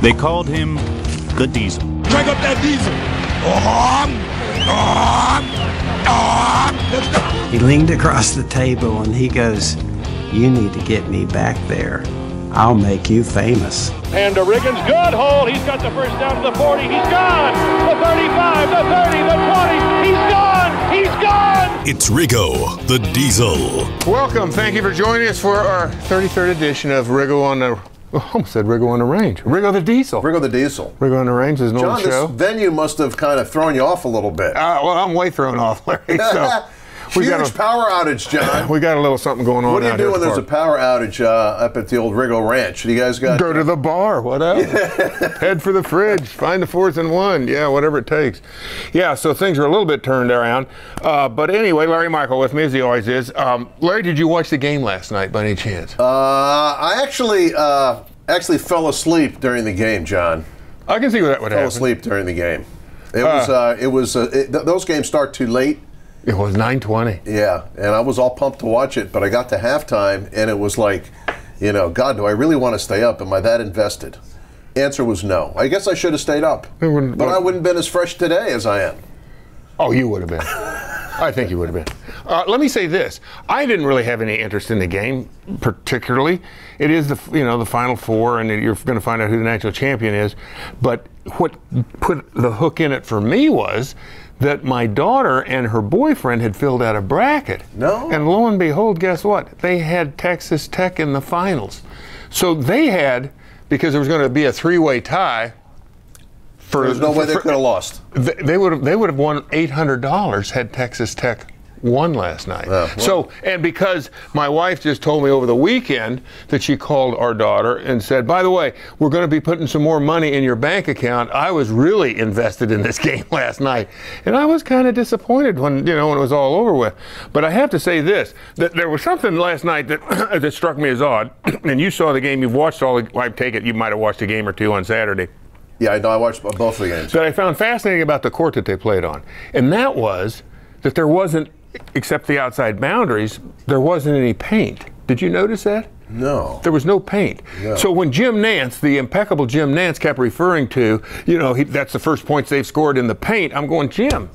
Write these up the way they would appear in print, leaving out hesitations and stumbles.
They called him the Diesel. Crank up that diesel. Let's go. He leaned across the table and he goes, "You need to get me back there. I'll make you famous." And to Riggins, good hold. He's got the first down to the 40. He's gone. The 35, the 30, the 20. He's gone. He's gone. It's Riggo the Diesel. Welcome. Thank you for joining us for our 33rd edition of Riggo on the... I almost said Riggo on the Range. Riggo the Diesel. Riggo the Diesel. Riggo on the Range is an John, old show. this venue must have kind of thrown you off a little bit. Well, I'm way thrown off, Larry. So Huge power outage, John. we got a little something going on. What do you do when there's a power outage up at the old Riggo Ranch? Do you guys got go to the bar? What else? Head for the fridge. Find the 4th and 1. Yeah, whatever it takes. Yeah, so things are a little bit turned around. But anyway, Larry Michael with me as he always is. Larry, did you watch the game last night by any chance? I actually fell asleep during the game, John. I can see that would happen. Fell asleep during the game. Those games start too late. It was 9:20. Yeah, and I was all pumped to watch it, but I got to halftime, and it was like, God, do I really want to stay up? Am I that invested? Answer was no. I guess I should have stayed up, but I wouldn't have been as fresh today as I am. Oh, you would have been. I think you would have been. Let me say this: I didn't really have any interest in the game, particularly. It is the Final Four, and you're going to find out who the national champion is. But what put the hook in it for me was that my daughter and her boyfriend had filled out a bracket. No. And lo and behold, guess what? They had Texas Tech in the finals. So they had, because there was going to be a 3-way tie. There's no way they could have lost. They would have won $800 had Texas Tech won last night. Well. And because my wife just told me over the weekend that she called our daughter and said, by the way, we're going to be putting some more money in your bank account. I was really invested in this game last night. And I was kind of disappointed when it was all over with. But I have to say this, that there was something last night that that struck me as odd. And you saw the game, you've watched I take it you might have watched a game or two on Saturday. Yeah, I watched both of the games. That I found fascinating about the court that they played on. And that was that there wasn't, except the outside boundaries, there wasn't any paint. Did you notice that? No. There was no paint. No. So when Jim Nance, the impeccable Jim Nance, kept referring to, that's the first points they've scored in the paint, I'm going, Jim.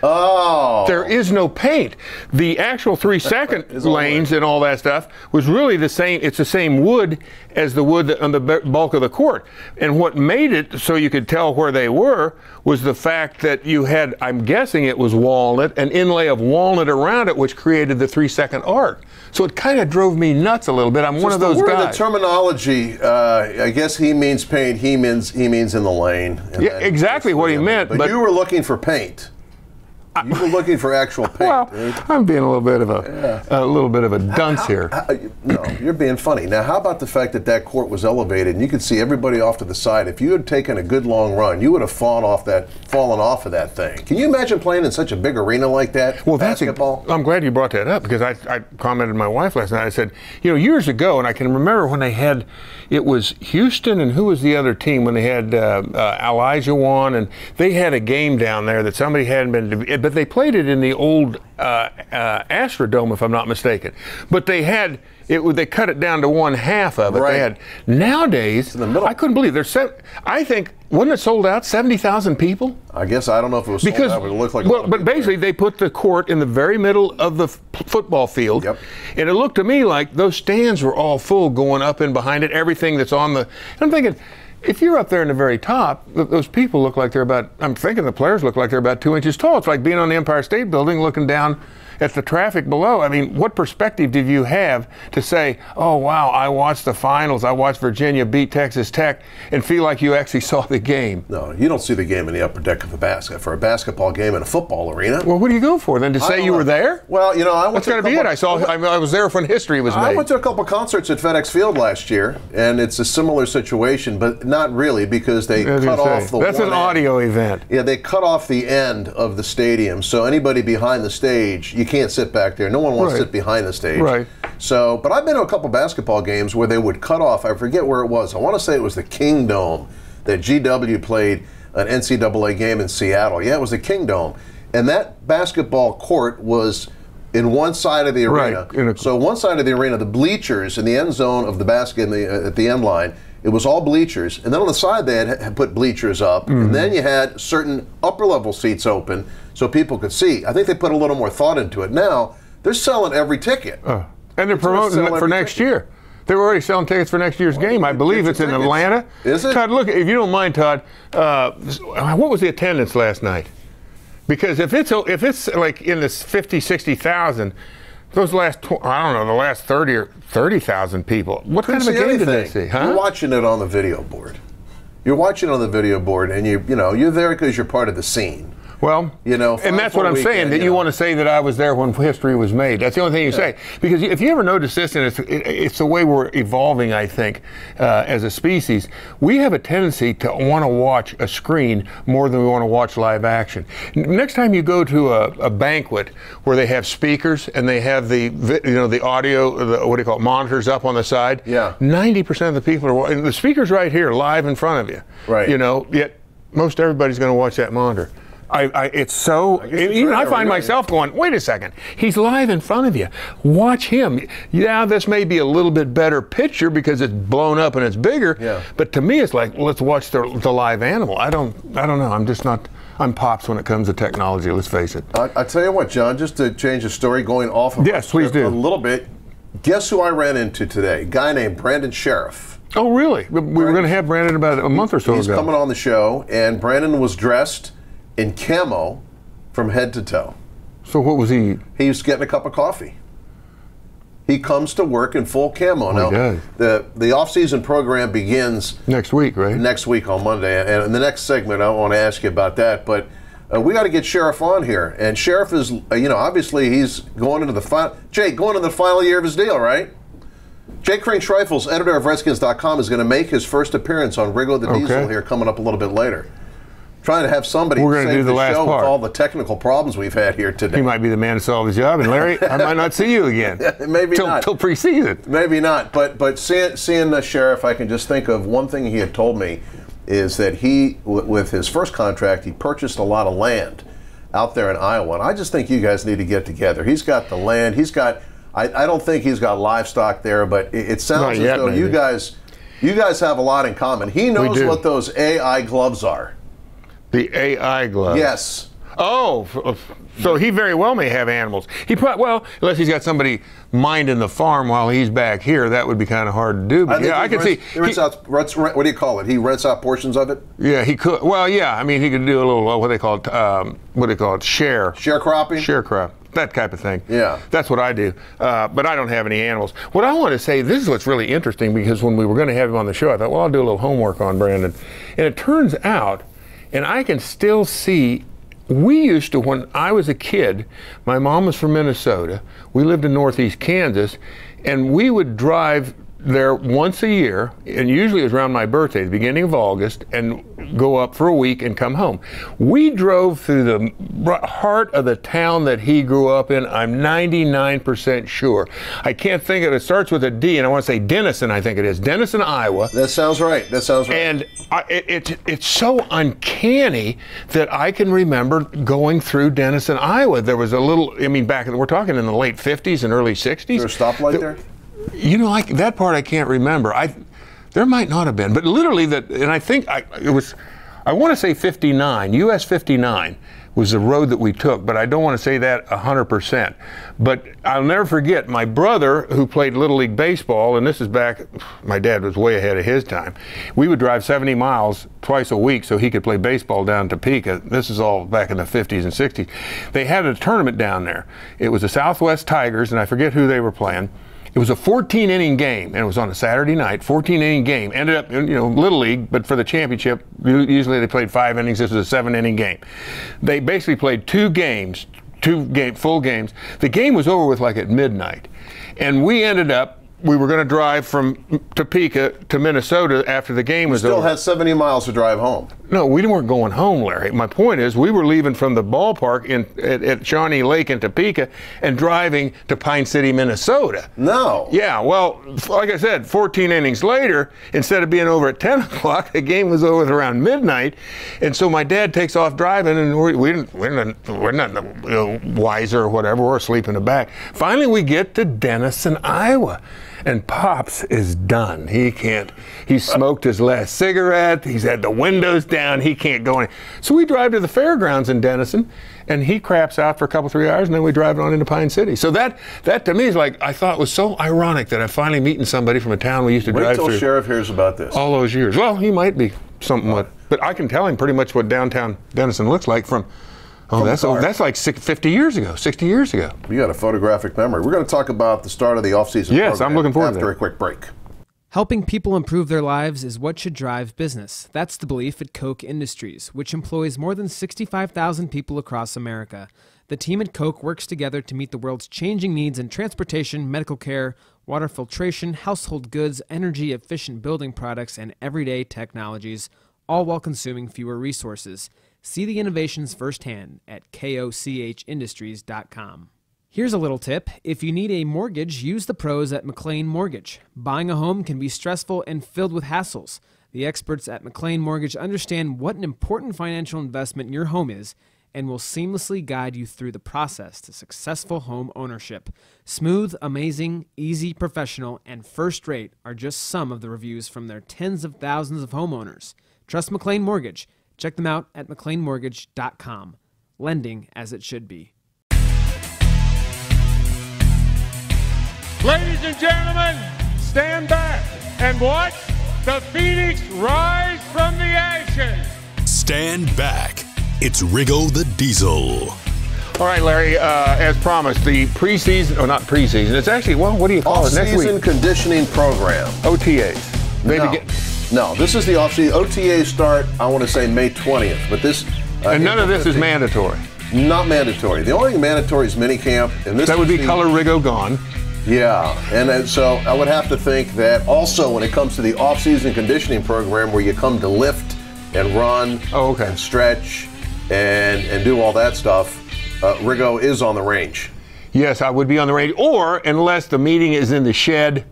Oh. There is no paint. The actual 3-second lanes and all that stuff was really the same. It's the same wood as the wood on the bulk of the court. And what made it so you could tell where they were was the fact that you had, I'm guessing it was walnut, an inlay of walnut around it, which created the 3-second arc. So it kind of drove me nuts a little bit. I'm one of those guys. The terminology, I guess he means paint. He means in the lane. Yeah, exactly what he meant. But you were looking for paint. You were looking for actual paint. Well, I'm being a little bit of a dunce here. No, you're being funny. Now, how about the fact that court was elevated and you could see everybody off to the side? If you had taken a good long run, you would have fallen off of that thing. Can you imagine playing in such a big arena like that? Well, basketball. I'm glad you brought that up because I commented to my wife last night. I said, years ago, and I can remember when they had, it was Houston and who was the other team when they had Elijah Wan, and they had a game down there that somebody hadn't been. But they played it in the old Astrodome, if I'm not mistaken. But they had they cut it down to 1/2 of it. Right. They had nowadays. In the middle. I couldn't believe I think wasn't it sold out? 70,000 people. I guess I don't know if it was sold out, but it looked like. But basically they put the court in the very middle of the football field. Yep. And it looked to me like those stands were all full, going up and behind it. Everything that's on the. And I'm thinking, if you're up there in the very top, those people look like they're about, I'm thinking the players look like they're about 2 inches tall. It's like being on the Empire State Building looking down at the traffic below. I mean, what perspective did you have to say, oh, wow, I watched the finals, I watched Virginia beat Texas Tech, and feel like you actually saw the game? No, you don't see the game in the upper deck of a basket. For a basketball game in a football arena. Well, what do you go for then? To say you were there? Well, I went That's got to be it. I was there when history was made. I went to a couple concerts at FedEx Field last year, and it's a similar situation, but not really because they cut off the That's an audio event. Yeah, they cut off the end of the stadium, so anybody behind the stage, you can't sit back there. No one wants to sit behind the stage. Right. So, but I've been to a couple basketball games where they would cut off, I forget where it was. I want to say it was the King Dome that GW played an NCAA game in Seattle. Yeah, it was the King Dome. And that basketball court was in one side of the arena. Right. So one side of the arena, the bleachers in the end zone of the basket at the end line, It was all bleachers, and then on the side they had put bleachers up, and then you had certain upper-level seats open so people could see. I think they put a little more thought into it. Now, they're selling every ticket. And they're promoting it for next year. They were already selling tickets for next year's game. I believe it's in Atlanta. Is it? Todd, look, if you don't mind, Todd, what was the attendance last night? Because if it's like in this 50, 60,000, those last, I don't know, the last 30 or 30,000 people. What kind of a game did they see? Huh? You're watching it on the video board. You're watching it on the video board, and you're there because you're part of the scene. Well, and that's what I'm saying, that you want to say that I was there when history was made. That's the only thing you say. Because if you ever notice this, and it's the way we're evolving, I think, as a species, we have a tendency to want to watch a screen more than we want to watch live action. Next time you go to a banquet where they have speakers and they have the audio, what do you call it, monitors up on the side, 90% of the people are watching. The speaker's right here, live in front of you. Right. Yet most everybody's going to watch that monitor. It's so, even I find myself going, wait a second, he's live in front of you. Watch him. Yeah, this may be a little bit better picture because it's blown up and it's bigger, but to me it's like, let's watch the live animal. I don't know. I'm pops when it comes to technology, let's face it. I tell you what, John, just to change the story, going off of yes, please do. A little bit, guess who I ran into today? A guy named Brandon Sheriff. Oh, really? We were going to have Brandon about a month or so ago. He's coming on the show, and Brandon was dressed in camo from head to toe. So what was he? He was getting a cup of coffee. He comes to work in full camo. Now, the off-season program begins next week, right? Next week on Monday. And in the next segment, I want to ask you about that. But we got to get Sheriff on here. And Sheriff is, obviously he's going into the final. Jake, going into the final year of his deal, right? Jake Crane-Schreifels, editor of Redskins.com, is going to make his first appearance on Riggo the Diesel here coming up a little bit later. Trying to have somebody save the show with all the technical problems we've had here today. He might be the man to solve his job, and Larry, I might not see you again. Maybe not. Till preseason. Maybe not. But seeing the Sheriff, I can just think of one thing he had told me is that he, with his first contract, he purchased a lot of land out there in Iowa. And I just think you guys need to get together. He's got the land. He's got, I don't think he's got livestock there, but it sounds as though you guys have a lot in common. He knows what those AI gloves are. The AI glove. Yes. Oh, so he very well may have animals. He probably, unless he's got somebody minding the farm while he's back here, that would be kind of hard to do. But I can see. He rents out, what do you call it? He rents out portions of it? Yeah, he could. Well, yeah, I mean, he could do a little, what do they call it? Sharecropping? Sharecrop. That type of thing. Yeah. That's what I do. But I don't have any animals. What I want to say, this is what's really interesting, because when we were going to have him on the show, I thought, well, I'll do a little homework on Brandon. And it turns out, and I can still see, we used to, when I was a kid, my mom was from Minnesota, we lived in northeast Kansas, and we would drive there once a year, and usually it was around my birthday, the beginning of August, and go up for a week and come home. We drove through the heart of the town that he grew up in, I'm 99% sure. I can't think of it. It starts with a D, and I want to say Denison, I think it is. Denison, Iowa. That sounds right. That sounds right. And it's so uncanny that I can remember going through Denison, Iowa. There was a little, I mean, we're talking in the late 50s and early 60s. Is there a stoplight there? That part I can't remember. There might not have been, but literally and I think it was, I want to say 59, US 59 was the road that we took, but I don't want to say that 100%. But I'll never forget my brother, who played Little League Baseball, and this is back, my dad was way ahead of his time. We would drive 70 miles twice a week so he could play baseball down in Topeka. This is all back in the 50s and 60s. They had a tournament down there. It was the Southwest Tigers, and I forget who they were playing. It was a 14-inning game, and it was on a Saturday night, 14-inning game. Ended up, Little League, but for the championship, usually they played 5 innings. This was a 7-inning game. They basically played two full games. The game was over with like at midnight. And we ended up, we were going to drive from Topeka to Minnesota after the game was over. Still had 70 miles to drive home. No, we weren't going home, Larry. My point is, we were leaving from the ballpark at Shawnee Lake in Topeka and driving to Pine City, Minnesota. No. Yeah, well, like I said, 14 innings later, instead of being over at 10 o'clock, the game was over at around midnight. And so my dad takes off driving, and we're not wiser or whatever. We're asleep in the back. Finally, we get to Denison, Iowa. And Pops is done. He smoked his last cigarette. He's had the windows down. He can't go in. So we drive to the fairgrounds in Denison, and he craps out for a couple, 3 hours, and then we drive on into Pine City. So that to me is like, I thought was so ironic that I'm finally meeting somebody from a town we used to drive through. Wait till Sheriff hears about this. All those years. Well, he might be something, but I can tell him pretty much what downtown Denison looks like from that's like 50 years ago, 60 years ago. You got a photographic memory. We're going to talk about the start of the offseason Yes, program I'm looking forward to after that. a quick break. Helping people improve their lives is what should drive business. That's the belief at Koch Industries, which employs more than 65,000 people across America. The team at Koch works together to meet the world's changing needs in transportation, medical care, water filtration, household goods, energy-efficient building products, and everyday technologies, all while consuming fewer resources. See the innovations firsthand at kochindustries.com. Here's a little tip. If you need a mortgage, use the pros at McLean Mortgage. Buying a home can be stressful and filled with hassles. The experts at McLean Mortgage understand what an important financial investment your home is and will seamlessly guide you through the process to successful home ownership. Smooth, amazing, easy, professional, and first-rate are just some of the reviews from their tens of thousands of homeowners. Trust McLean Mortgage. Check them out at McLeanMortgage.com. Lending as it should be. Ladies and gentlemen, stand back and watch the Phoenix rise from the ashes. Stand back. It's Riggo the Diesel. All right, Larry, as promised, the preseason, or not preseason, it's actually, well, what do you call it next week? Off-season conditioning program. OTAs. No, this is the off-season. OTAs start, I want to say, May 20th. But this... and none of this is mandatory. Not mandatory. The only thing mandatory is minicamp. And this that would be color Riggo gone. Yeah, and so I would have to think that also when it comes to the off-season conditioning program where you come to lift and run and stretch and do all that stuff, Riggo is on the range. Yes, I would be on the range, or unless the meeting is in the shed,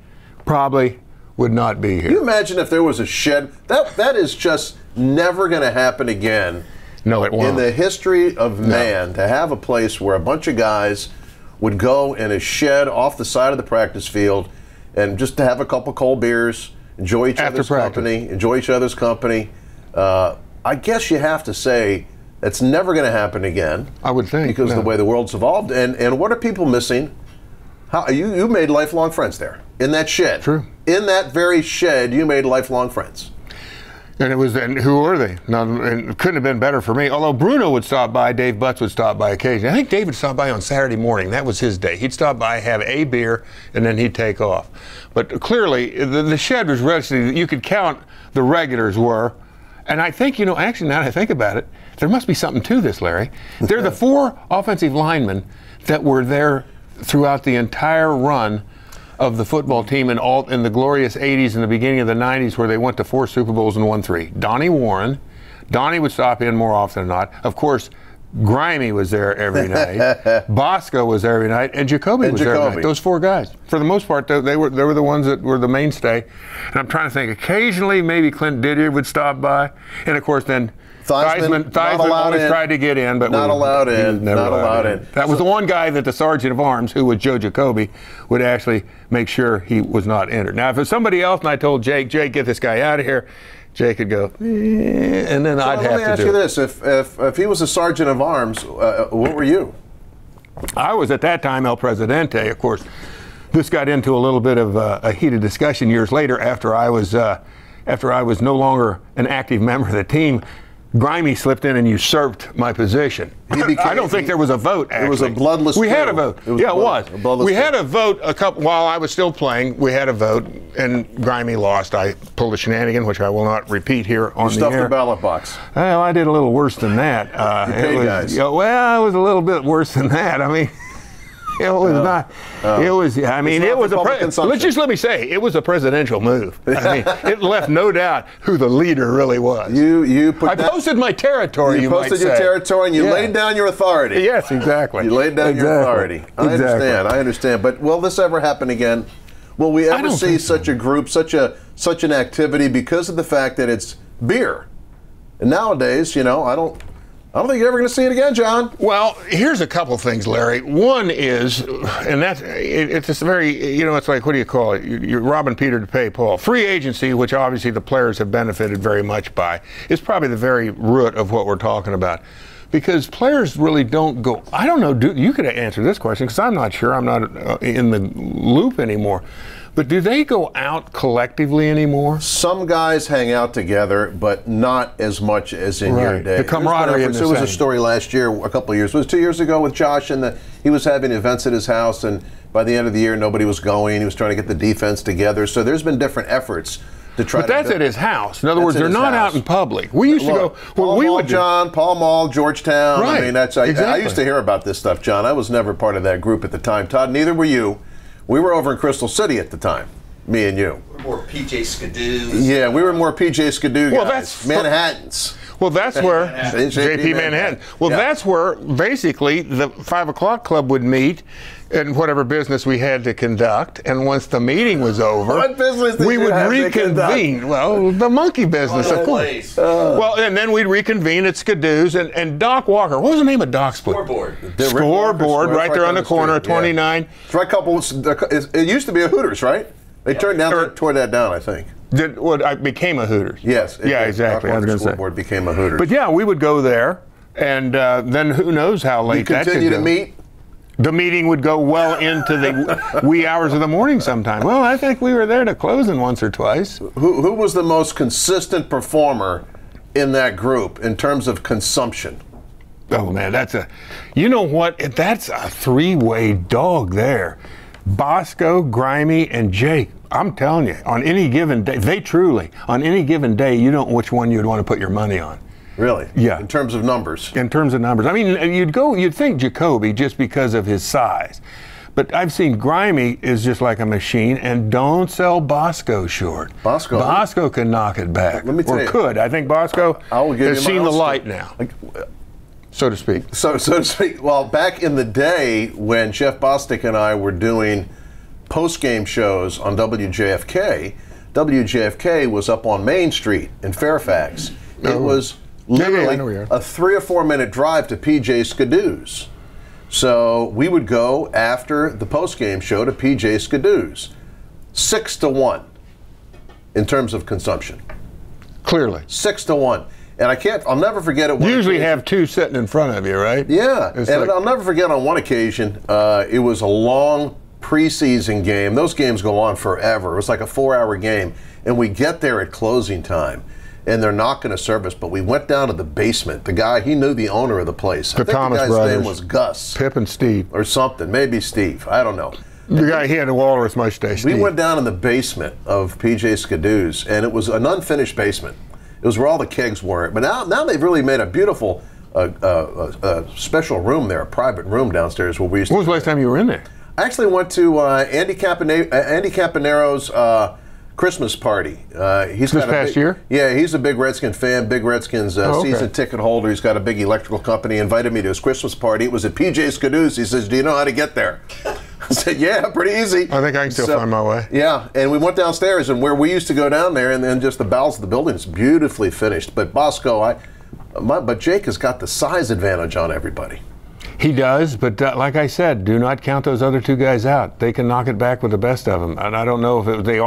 probably would not be here. Can you imagine if there was a shed? That is just never going to happen again. No, it won't. In the history of man, to have a place where a bunch of guys would go in a shed off the side of the practice field and just to have a couple cold beers, enjoy each other's company. I guess you have to say that's never going to happen again. I would think. Because of the way the world's evolved. And what are people missing? You made lifelong friends there in that shed. True. In that very shed, you made lifelong friends. And who were they? And it couldn't have been better for me. Although Bruno would stop by, Dave Butts would stop by occasionally. I think Dave would stop by on Saturday morning. That was his day. He'd stop by, have a beer, and then he'd take off. But clearly, the shed was relatively, you could count the regulars were. And I think, actually now that I think about it, there must be something to this, Larry. They're the 4 offensive linemen that were there throughout the entire run of the football team in the glorious 80s and the beginning of the 90s where they went to 4 Super Bowls and won 3. Donnie Warren. Donnie would stop in more often than not. Of course, Grimy was there every night. Bosco was there every night. And Jacoby was there every night. Those 4 guys. For the most part, they were the ones that were the mainstay. And I'm trying to think. Occasionally, maybe Clint Didier would stop by. And, of course, then Theismann always tried to get in, but not allowed in. Not allowed in. That was the one guy that the sergeant of arms, who was Joe Jacoby, would actually make sure he was not entered. Now, if it was somebody else and I told Jake, get this guy out of here, Jake could go, and then I'd have to do it. Let me ask you this. If he was a sergeant of arms, what were you? I was at that time El Presidente. Of course, this got into a little bit of a heated discussion years later after I was no longer an active member of the team. Grimy slipped in and usurped my position. I don't think there was a vote, actually. It was a bloodless We had a vote. It was. We had a vote while I was still playing. We had a vote, and Grimy lost. I pulled a shenanigan, which I will not repeat here on the air. You stuffed the ballot box. Well, I did a little worse than that. It was a little bit worse than that. I mean, it was not. It was. I mean, it was let me say, it was a presidential move. I mean, it left no doubt who the leader really was. I posted my territory. You posted your territory, and you laid down your authority. Yes, exactly. You laid down your authority. I understand. But will this ever happen again? Will we ever see such a group, such an activity because of the fact that it's beer? And nowadays, I I don't think you're ever going to see it again, John. Well, here's a couple things, Larry. One is, and it's just very, it's like, what do you call it? You're robbing Peter to pay Paul. Free agency, which obviously the players have benefited very much by, is probably the very root of what we're talking about. Because players really don't go, I don't know, you could answer this question because I'm not sure, I'm not in the loop anymore. But do they go out collectively anymore? Some guys hang out together, but not as much as in your day. The camaraderie in the There was a story last year, a couple of years, it was 2 years ago with Josh, and he was having events at his house, and by the end of the year, nobody was going. He was trying to get the defense together. So there's been different efforts to try But that's at his house. In other words, they're not out in public. We used to go, Paul Mall, John, Paul Mall, Georgetown. Right. I mean, I used to hear about this stuff, John. I was never part of that group at the time. Todd, neither were you. We were over in Crystal City at the time, me and you. More PJ Skidoos. Yeah, we were more PJ Skidoo guys. Well, that's Manhattans. Well, that's where JP Manhattan. Well, that's where basically the 5 o'clock club would meet and whatever business we had to conduct. And once the meeting was over, what business did we you would have reconvene. Well, the monkey business, of course. Well, and then we'd reconvene at Skidoo's and Doc Walker. What was the name of Doc's place? Scoreboard, right there on the corner of 29. Yeah. It's right couple. It used to be a Hooters, right? They tore that down, I think. I became a Hooters. Yes. Yeah, exactly. I was going to say. Scoreboard became a Hooters. But yeah, we would go there, and then who knows how late that could go. You continue to meet? The meeting would go well into the wee hours of the morning sometime. Well, I think we were there to closing once or twice. Who was the most consistent performer in that group in terms of consumption? Oh, man, that's a three-way dog there. Bosco, Grimy, and Jake. I'm telling you, on any given day, on any given day, you don't know which one you'd want to put your money on. Really? Yeah. In terms of numbers? In terms of numbers. I mean, you'd think Jacoby just because of his size. But I've seen Grimy is just like a machine, and don't sell Bosco short. Bosco can knock it back. Let me tell you. Or could. I think Bosco has seen the light now. So to speak. So to speak. Well, back in the day when Jeff Bostic and I were doing post-game shows on WJFK was up on Main Street in Fairfax. It was literally a 3 or 4 minute drive to PJ Skidoo's. So we would go after the post-game show to PJ Skidoo's. 6-1 in terms of consumption. Clearly. 6-1. And I'll never forget it. You usually have two sitting in front of you, right? Yeah. I'll never forget on one occasion, it was a long preseason game. Those games go on forever. It was like a 4-hour game. And we get there at closing time, and they're not going to serve us. But we went down to the basement. The guy, he knew the owner of the place. I think Thomas the guy's brothers. name was Gus. Pip and Steve. Or something. Maybe Steve. I don't know. The guy, he had a walrus mustache. We went down in the basement of PJ Skidoo's, and it was an unfinished basement. It was where all the kegs were. But now they've really made a beautiful special room there, a private room downstairs where we used to. When was the last time you were in there? I actually went to Andy Campanero's Christmas party. This past year? Yeah, he's a big Redskin fan, big Redskins season ticket holder. He's got a big electrical company. He invited me to his Christmas party. It was at PJ Skidoo's. He says, "Do you know how to get there?" I said, "Yeah, pretty ezy." I think I can still find my way. Yeah, and we went downstairs, and where we used to go down there, and then just the bowels of the building is beautifully finished. But Bosco, but Jake has got the size advantage on everybody. He does, but like I said, do not count those other two guys out. They can knock it back with the best of them. And I don't know if they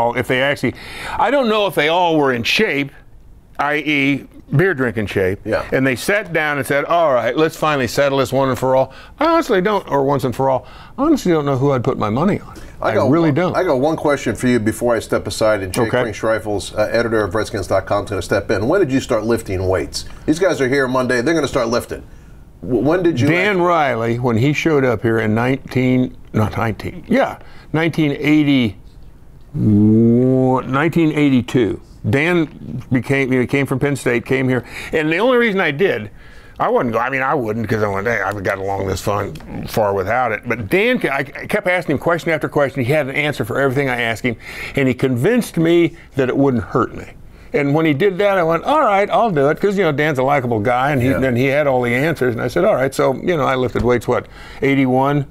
all were in shape, i.e., beer drinking shape. Yeah. And they sat down and said, "All right, let's finally settle this once and for all." I honestly don't know who I'd put my money on. I really don't. I got one question for you before I step aside, and Jake Ring-Schreifels, editor of Redskins.com, is going to step in. When did you start lifting weights? These guys are here Monday. They're going to start lifting. When did you? Dan Riley, when he showed up here in 1982. Dan came from Penn State, came here, and the only reason I did, I wouldn't because I got along this far without it. But Dan, I kept asking him question after question. He had an answer for everything I asked him, and he convinced me that it wouldn't hurt me. And when he did that, I went, "All right, I'll do it," because Dan's a likable guy, and he had all the answers. And I said, "All right." So I lifted weights 81,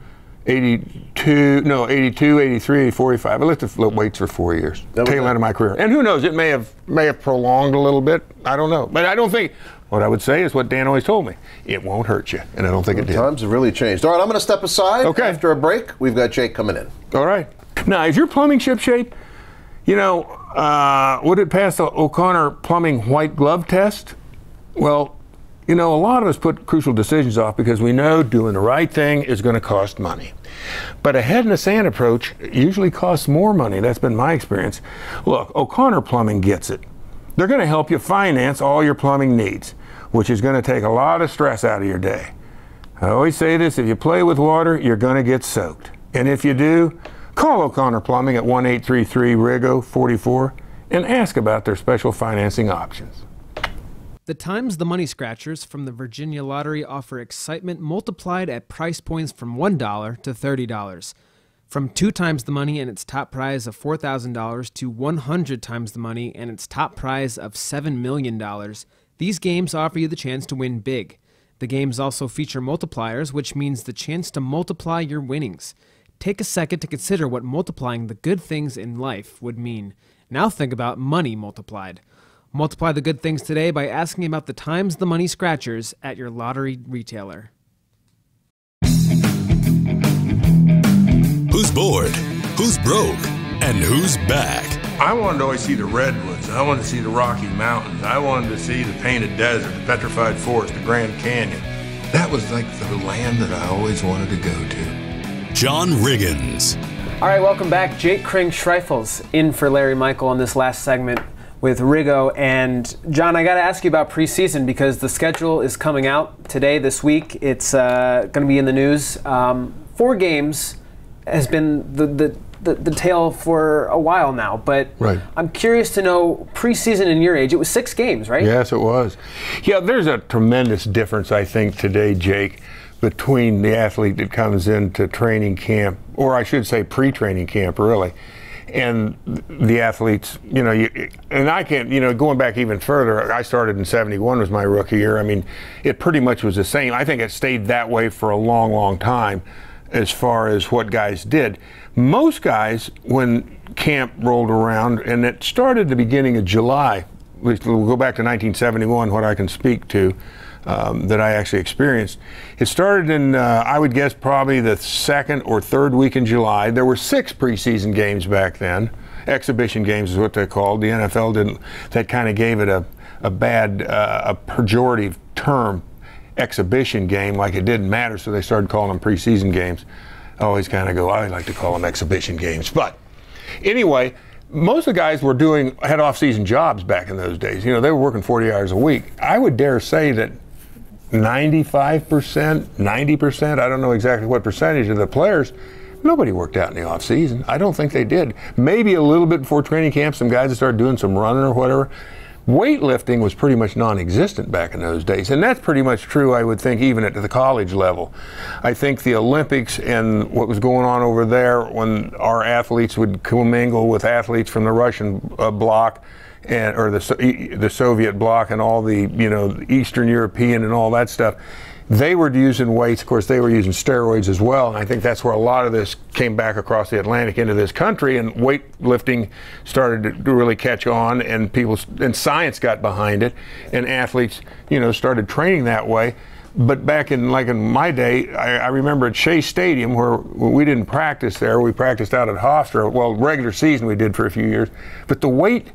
82, 83, 85. I lifted weights for 4 years, tail end of my career. And who knows, it may have prolonged a little bit. I don't know. But I don't think, what I would say is what Dan always told me. It won't hurt you. And I don't think it did. Times have really changed. All right, I'm going to step aside. Okay. After a break, we've got Jake coming in. All right. Now, is your plumbing shipshape? You know, would it pass the O'Connor plumbing white glove test? Well, you know, a lot of us put crucial decisions off because we know doing the right thing is going to cost money. But a head in the sand approach usually costs more money. That's been my experience. Look, O'Connor Plumbing gets it. They're going to help you finance all your plumbing needs, which is going to take a lot of stress out of your day. I always say this, if you play with water, you're going to get soaked. And if you do, call O'Connor Plumbing at 1-833-RIGGO-44 and ask about their special financing options. The Times the Money Scratchers from the Virginia Lottery offer excitement multiplied at price points from $1 to $30. From 2 times the money and its top prize of $4,000 to 100 times the money and its top prize of $7 million, these games offer you the chance to win big. The games also feature multipliers, which means the chance to multiply your winnings. Take a second to consider what multiplying the good things in life would mean. Now think about money multiplied. Multiply the good things today by asking about the Times the Money Scratchers at your lottery retailer. Who's bored? Who's broke? And who's back? I wanted to always see the redwoods. I wanted to see the Rocky Mountains. I wanted to see the Painted Desert, the Petrified Forest, the Grand Canyon. That was like the land that I always wanted to go to. John Riggins. All right, welcome back. Jake Kring-Schreifels in for Larry Michael on this last segment with Riggo. And John, I got to ask you about preseason because the schedule is coming out today, this week. It's going to be in the news. 4 games has been the tale for a while now, but right. I'm curious to know, preseason in your age, it was 6 games, right? Yes, it was. Yeah, there's a tremendous difference, I think, today, Jake, between the athlete that comes into training camp, or I should say pre-training camp, really, and the athletes, you know, and I can't, you know, going back even further, I started in 71 was my rookie year. I mean, it pretty much was the same. I think it stayed that way for a long, long time as far as what guys did. Most guys, when camp rolled around, and it started the beginning of July, we'll go back to 1971, what I can speak to, that I actually experienced. It started in, I would guess, probably the 2nd or 3rd week in July. There were 6 preseason games back then. Exhibition games is what they're called. The NFL didn't, that kind of gave it a bad, a pejorative term, exhibition game, like it didn't matter, so they started calling them preseason games. I always kind of go, I like to call them exhibition games. But anyway, most of the guys had off-season jobs back in those days. You know, they were working 40 hours a week. I would dare say that 95%, 90%, I don't know exactly what percentage of the players, nobody worked out in the off season. I don't think they did. Maybe a little bit before training camp, some guys that started doing some running or whatever. Weightlifting was pretty much non-existent back in those days, and that's pretty much true, I would think, even at the college level. I think the Olympics and what was going on over there when our athletes would commingle with athletes from the Russian bloc, or the Soviet bloc, and all the, you know, Eastern European and all that stuff, they were using weights. Of course, they were using steroids as well, and I think that's where a lot of this came back across the Atlantic into this country, and weightlifting started to really catch on, and science got behind it, and athletes, you know, started training that way. But back in my day, I remember at Shea Stadium, where we didn't practice there, we practiced out at Hofstra. Well, regular season we did for a few years, but the weight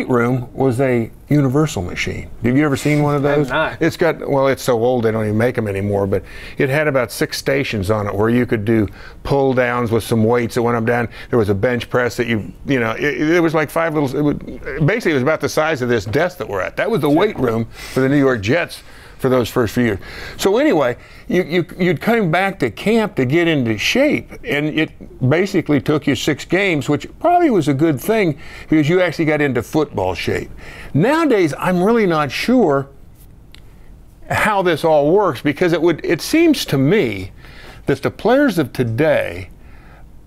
room was a universal machine. Have you ever seen one of those? It's got, well, it's so old they don't even make them anymore, but it had about 6 stations on it where you could do pull downs with some weights that went up down. There was a bench press that you know, it was like 5 little, basically it was about the size of this desk that we're at. That was the weight room for the New York Jets for those first few years. So anyway, you'd come back to camp to get into shape, and it basically took you 6 games, which probably was a good thing because you actually got into football shape. Nowadays, I'm really not sure how this all works, because it seems to me that the players of today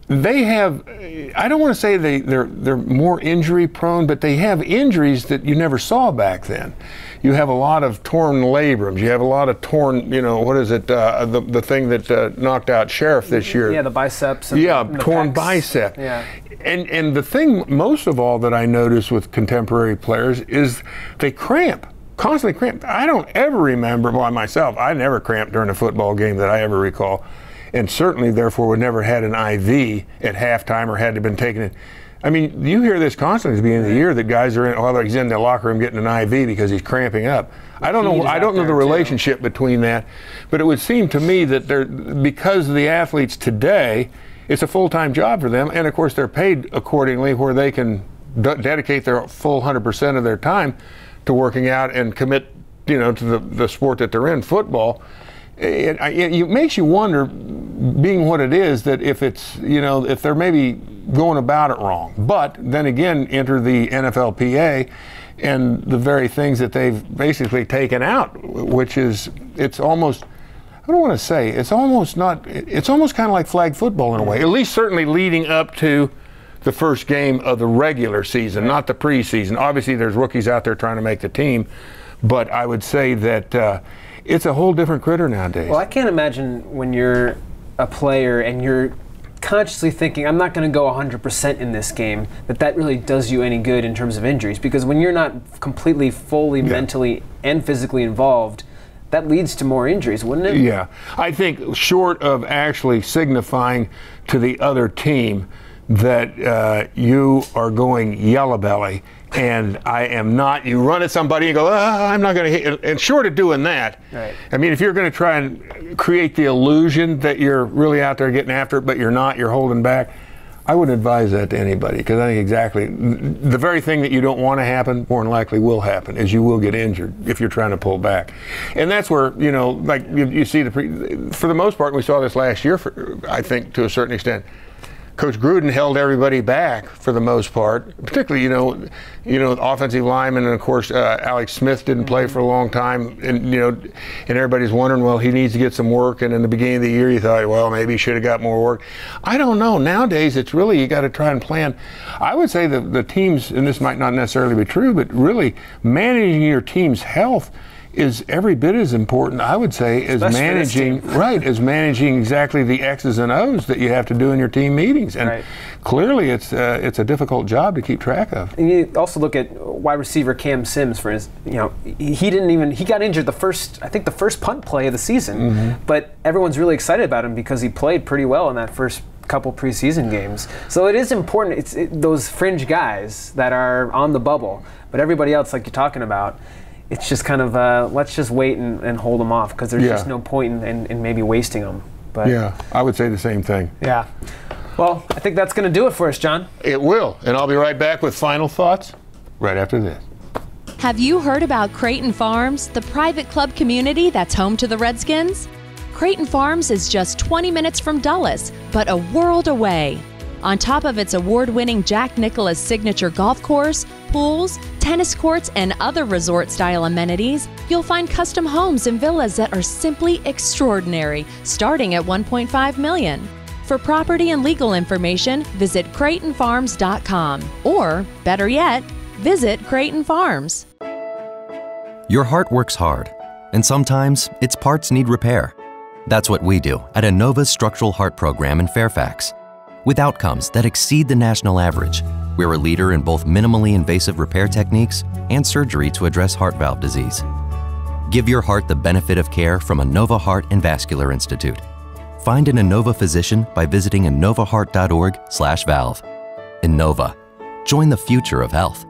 they have, I don't want to say they're more injury prone, but they have injuries that you never saw back then. You have a lot of torn labrums. You have a lot of torn, what is it, the thing that knocked out Sheriff this year. Yeah, the biceps. And the torn pecs. bicep. Yeah. And the thing most of all that I notice with contemporary players is they cramp. Constantly cramp. I don't ever remember, well, myself, I never cramped during a football game that I ever recall. And certainly, therefore, would never had an IV at halftime or had to been taken in. I mean, you hear this constantly at the beginning of the year that guys are he's in the locker room getting an IV because he's cramping up. I don't know the relationship between that, but it would seem to me that because of the athletes today, it's a full-time job for them, and of course they're paid accordingly where they can dedicate their full 100% of their time to working out and commit, to the sport that they're in, football. It makes you wonder, being what it is, that if it's, if they're maybe going about it wrong. But then again, enter the NFLPA and the very things that they've basically taken out, which is, it's almost, I don't want to say, it's almost kind of like flag football in a way, at least certainly leading up to the first game of the regular season, not the preseason. Obviously, there's rookies out there trying to make the team, but I would say that it's a whole different critter nowadays. Well, I can't imagine when you're a player and you're consciously thinking, I'm not going to go 100% in this game, that really does you any good in terms of injuries. Because when you're not completely, fully, mentally, and physically involved, that leads to more injuries, wouldn't it? Yeah. I think short of actually signifying to the other team that you are going yellow belly and I am not, you run at somebody and go, I'm not going to hit, and short of doing that, right. I mean, if you're going to try and create the illusion that you're really out there getting after it, but you're not, you're holding back, I wouldn't advise that to anybody, because I think exactly the very thing that you don't want to happen more than likely will happen, is you will get injured if you're trying to pull back. And that's where, like you see, for the most part, we saw this last year, I think, to a certain extent. Coach Gruden held everybody back for the most part, particularly, offensive linemen, and of course, Alex Smith didn't play for a long time, and and everybody's wondering, well, he needs to get some work. And in the beginning of the year, you thought, well, maybe he should have got more work. I don't know. Nowadays, it's really, you got to try and plan. I would say the teams, and this might not necessarily be true, but really managing your team's health is every bit as important, I would say, as managing exactly the X's and O's that you have to do in your team meetings. And clearly, it's a difficult job to keep track of. And you also look at wide receiver Cam Sims, for instance. He got injured the first punt play of the season, but everyone's really excited about him because he played pretty well in that first couple preseason games. So it is important. It's those fringe guys that are on the bubble, but everybody else, like you're talking about, it's just kind of let's just wait and hold them off, because there's just no point in maybe wasting them. But yeah, I would say the same thing. Yeah. Well, I think that's going to do it for us, John. It will, and I'll be right back with final thoughts right after this. Have you heard about Creighton Farms, the private club community that's home to the Redskins? Creighton Farms is just 20 minutes from Dulles, but a world away. On top of its award-winning Jack Nicklaus signature golf course, pools, tennis courts, and other resort-style amenities, you'll find custom homes and villas that are simply extraordinary, starting at $1.5 million. For property and legal information, visit CreightonFarms.com, or, better yet, visit Creighton Farms. Your heart works hard, and sometimes its parts need repair. That's what we do at Innova's Structural Heart Program in Fairfax. With outcomes that exceed the national average, we're a leader in both minimally invasive repair techniques and surgery to address heart valve disease. Give your heart the benefit of care from Innova Heart and Vascular Institute. Find an Innova physician by visiting innovaheart.org/valve. Innova. Join the future of health.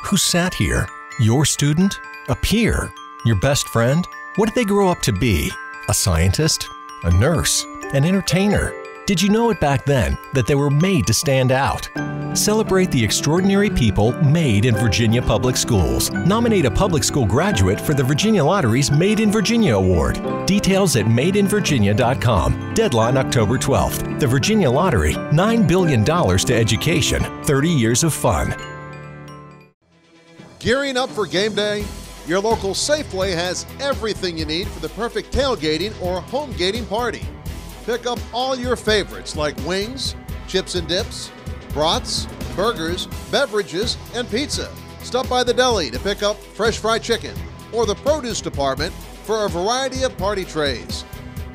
Who sat here? Your student? A peer? Your best friend? What did they grow up to be? A scientist? A nurse? An entertainer? Did you know it back then that they were made to stand out? Celebrate the extraordinary people made in Virginia Public Schools. Nominate a public school graduate for the Virginia Lottery's Made in Virginia Award. Details at madeinvirginia.com. Deadline October 12th. The Virginia Lottery, $9 billion to education, 30 years of fun. Gearing up for game day? Your local Safeway has everything you need for the perfect tailgating or home gating party. Pick up all your favorites like wings, chips and dips, brats, burgers, beverages, and pizza. Stop by the deli to pick up fresh fried chicken or the produce department for a variety of party trays.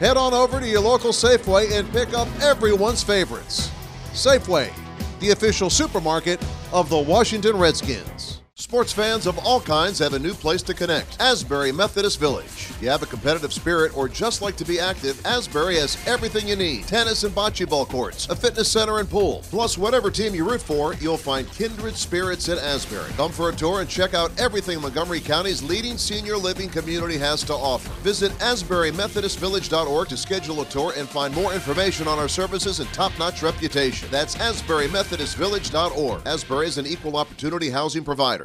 Head on over to your local Safeway and pick up everyone's favorites. Safeway, the official supermarket of the Washington Redskins. Sports fans of all kinds have a new place to connect. Asbury Methodist Village. You have a competitive spirit or just like to be active, Asbury has everything you need. Tennis and bocce ball courts, a fitness center and pool. Plus, whatever team you root for, you'll find kindred spirits at Asbury. Come for a tour and check out everything Montgomery County's leading senior living community has to offer. Visit AsburyMethodistVillage.org to schedule a tour and find more information on our services and top-notch reputation. That's AsburyMethodistVillage.org. Asbury is an equal opportunity housing provider.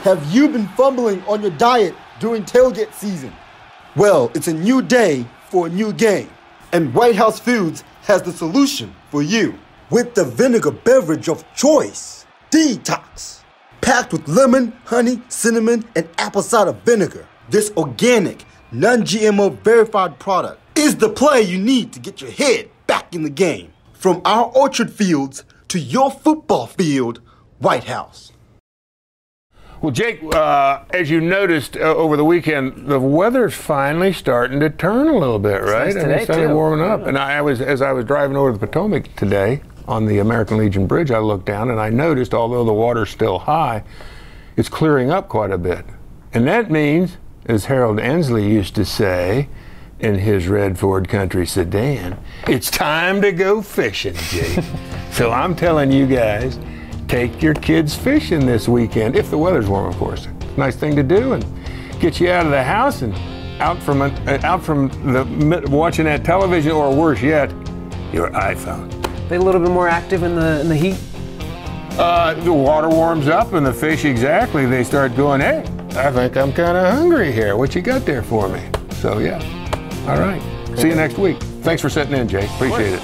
Have you been fumbling on your diet during tailgate season? Well, it's a new day for a new game, and White House Foods has the solution for you. With the vinegar beverage of choice, Detox. Packed with lemon, honey, cinnamon, and apple cider vinegar, this organic, non-GMO verified product is the play you need to get your head back in the game. From our orchard fields to your football field, White House. Well, Jake, as you noticed over the weekend, the weather's finally starting to turn a little bit, right? Nice and it started too. warming up. And as I was driving over the Potomac today on the American Legion Bridge, I looked down and I noticed, although the water's still high, it's clearing up quite a bit. And that means, as Harold Ensley used to say in his red Ford Country sedan, it's time to go fishing, Jake. So I'm telling you guys, take your kids fishing this weekend, if the weather's warm, of course. Nice thing to do, and get you out of the house and out from watching that television, or worse yet, your iPhone. They a little bit more active in the heat? The water warms up and the fish, exactly, they start going, hey, I think I'm kind of hungry here. What you got there for me? So yeah, all right. See you next week. Thanks for sitting in, Jake. Appreciate it.